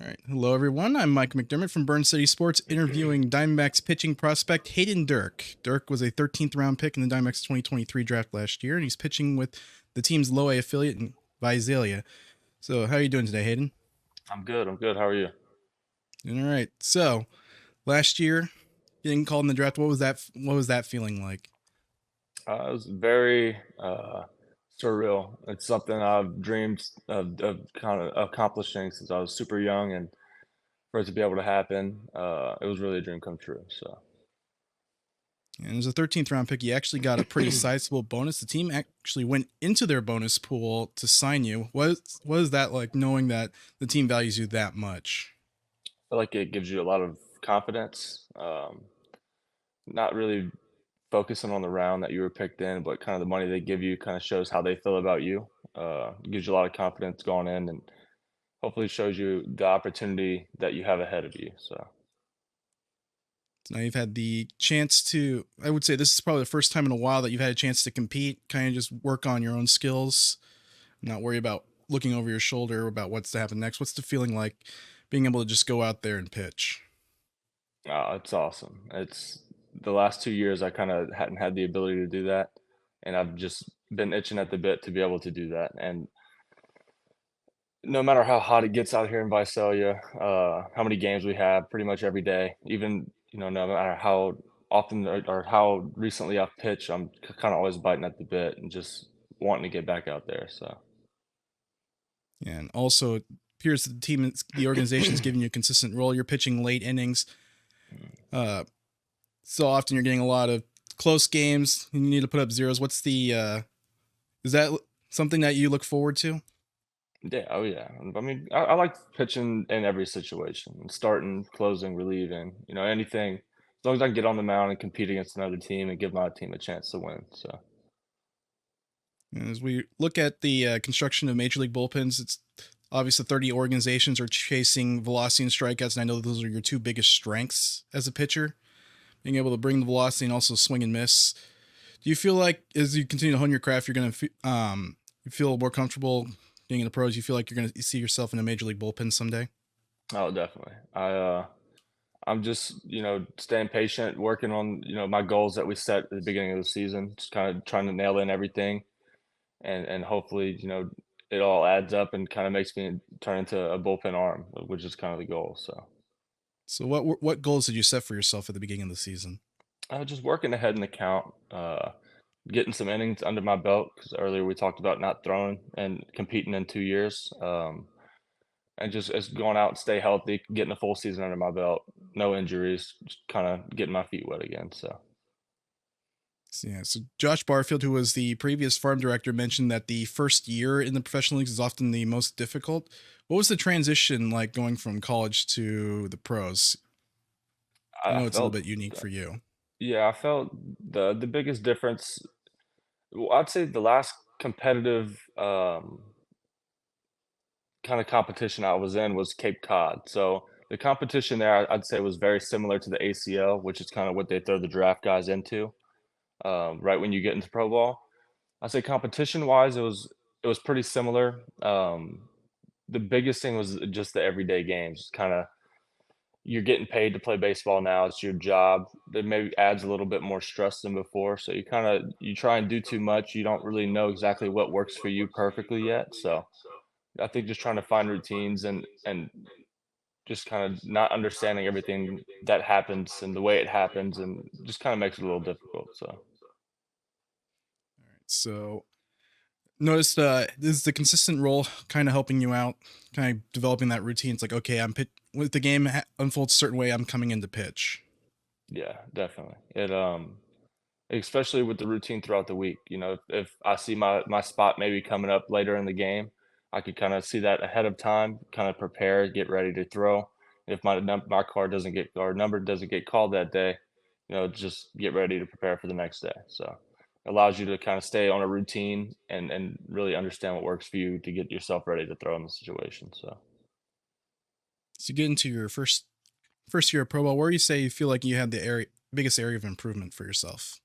All right. Hello, everyone. I'm Mike McDermott from Burn City Sports, interviewing Diamondbacks pitching prospect Hayden Durke. Durke was a 13th round pick in the Diamondbacks 2023 draft last year, and he's pitching with the team's low A affiliate in Visalia. So, how are you doing today, Hayden? I'm good. I'm good. How are you? All right. So, last year, getting called in the draft, what was that? What was that feeling like? It was very surreal. It's something I've dreamed of kind of accomplishing since I was super young, and for it to be able to happen, it was really a dream come true. So, And as a 13th round pick, you actually got a pretty sizable bonus. The team actually went into their bonus pool to sign you. What is that like, knowing that the team values you that much? I feel like it gives you a lot of confidence. Not really focusing on the round that you were picked in, but kind of the money they give you kind of shows how they feel about you. It gives you a lot of confidence going in, and hopefully shows you the opportunity that you have ahead of you. So. So now you've had the chance to, I would say this is probably the first time in a while that you've had a chance to compete, kind of just work on your own skills, not worry about looking over your shoulder about what's to happen next. What's the feeling like being able to just go out there and pitch? Oh, it's awesome. It's the last 2 years I kinda hadn't had the ability to do that, and I've just been itching at the bit to be able to do that, and no matter how hot it gets out here in Visalia, how many games we have pretty much every day, even, no matter how often or how recently I've pitched, I'm kinda always biting at the bit and just wanting to get back out there, so. And also, it appears that the organization is giving you a consistent role. You're pitching late innings. Uh, so often you're getting a lot of close games and you need to put up zeros. Is that something that you look forward to? Yeah, oh yeah. I mean, I like pitching in every situation, starting, closing, relieving, anything. As long as I can get on the mound and compete against another team and give my team a chance to win. So, As we look at the construction of major league bullpens, it's obvious the 30 organizations are chasing velocity and strikeouts, and I know those are your two biggest strengths as a pitcher, being able to bring the velocity and also swing and miss. Do you feel like as you continue to hone your craft, you're going to you feel more comfortable being in the pros? You feel like you're going to see yourself in a major league bullpen someday? oh, definitely. I'm just, staying patient, working on, my goals that we set at the beginning of the season, just kind of trying to nail in everything, and hopefully, it all adds up and kind of makes me turn into a bullpen arm, which is kind of the goal. So. So what goals did you set for yourself at the beginning of the season? Just working ahead in the count, getting some innings under my belt because earlier we talked about not throwing and competing in 2 years, and just going out and stay healthy, getting a full season under my belt, no injuries, just kinda getting my feet wet again, so. So Josh Barfield, who was the previous farm director, mentioned that the first year in the professional leagues is often the most difficult. What was the transition like going from college to the pros? I I know it's a little felt bit unique for you. yeah, I felt the biggest difference. Well, I'd say the last competitive, kinda competition I was in was Cape Cod, so the competition there, I'd say was very similar to the ACL, which is kinda what they throw the draft guys into. Right when you get into pro ball. I say competition wise, it was pretty similar. The biggest thing was just the everyday games. Kind of you're getting paid to play baseball now. It's your job. That maybe adds a little bit more stress than before. So you try and do too much. You don't really know exactly what works for you perfectly yet. So I think just trying to find routines and just kind of not understanding everything that happens and the way it happens and just kind of makes it a little difficult. So. All right. So noticed is the consistent role kind of helping you out, kind of developing that routine. It's like, okay, with the game unfolds a certain way, I'm coming in to pitch. Yeah, definitely. Especially with the routine throughout the week, if I see my spot maybe coming up later in the game, I could kind of see that ahead of time, kind of prepare, get ready to throw. If my card doesn't get or number doesn't get called that day, just get ready to prepare for the next day. So it allows you to kind of stay on a routine and really understand what works for you to get yourself ready to throw in the situation. So. So you get into your first year of pro ball. Where you say you feel like you had the biggest area of improvement for yourself?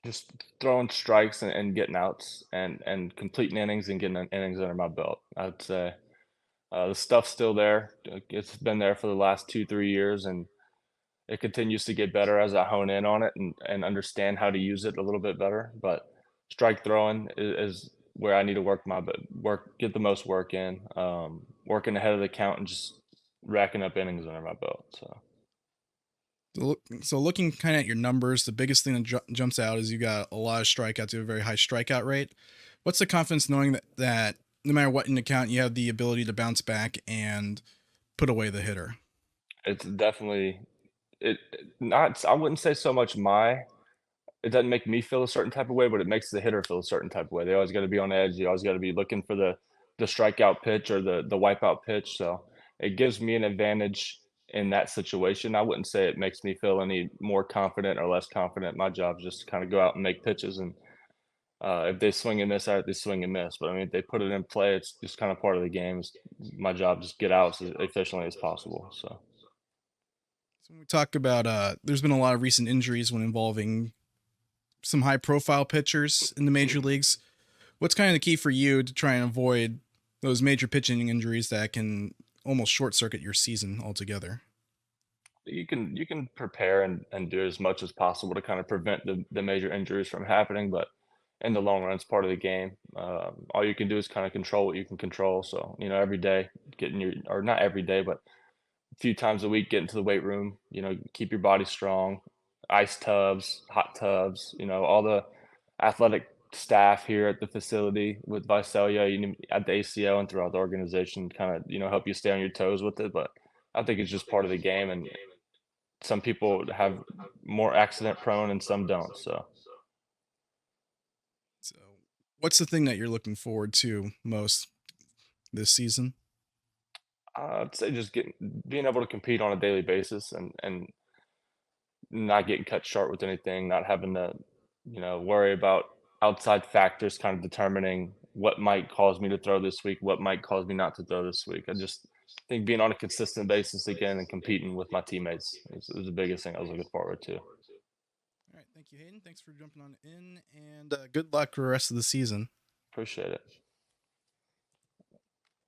Just throwing strikes and getting outs and completing innings and getting innings under my belt. I'd say The stuff's still there. It's been there for the last 2, 3 years, and it continues to get better as I hone in on it and understand how to use it a little bit better. But strike throwing is where I need to get the most work in, working ahead of the count and just racking up innings under my belt. So So looking kind of at your numbers, the biggest thing that jumps out is you got a lot of strikeouts. You have a very high strikeout rate. What's the confidence knowing that no matter what in the count, you have the ability to bounce back and put away the hitter? it's definitely not. I wouldn't say so much my. It doesn't make me feel a certain type of way, but it makes the hitter feel a certain type of way. They always got to be on edge. You always got to be looking for the strikeout pitch or the wipeout pitch. So it gives me an advantage in that situation. I wouldn't say it makes me feel any more confident or less confident. My job is just to kind of go out and make pitches, and if they swing and miss, they swing and miss. But I mean, if they put it in play, it's just kind of part of the game. It's my job just get out as efficiently as possible. So. So when we talk about, there's been a lot of recent injuries when involving some high profile pitchers in the major leagues. What's kind of the key for you to try and avoid those major pitching injuries that can almost short circuit your season altogether? You can prepare and do as much as possible to kind of prevent the major injuries from happening, but in the long run, it's part of the game. All you can do is kind of control what you can control. So, every day getting your or not every day, but a few times a week, get into the weight room. Keep your body strong. Ice tubs, hot tubs. All the athletic staff here at the facility with Visalia, at the ACL and throughout the organization, kind of help you stay on your toes with it. But I think it's just part of the game, and some people have more accident prone and some don't. So So, what's the thing that you're looking forward to most this season? I'd say just being able to compete on a daily basis and not getting cut short with anything, not having to, worry about outside factors kind of determining what might cause me to throw this week, what might cause me not to throw this week. I just think being on a consistent basis again and competing with my teammates is the biggest thing I was looking forward to. All right, thank you, Hayden. Thanks for jumping on in, and good luck for the rest of the season. Appreciate it.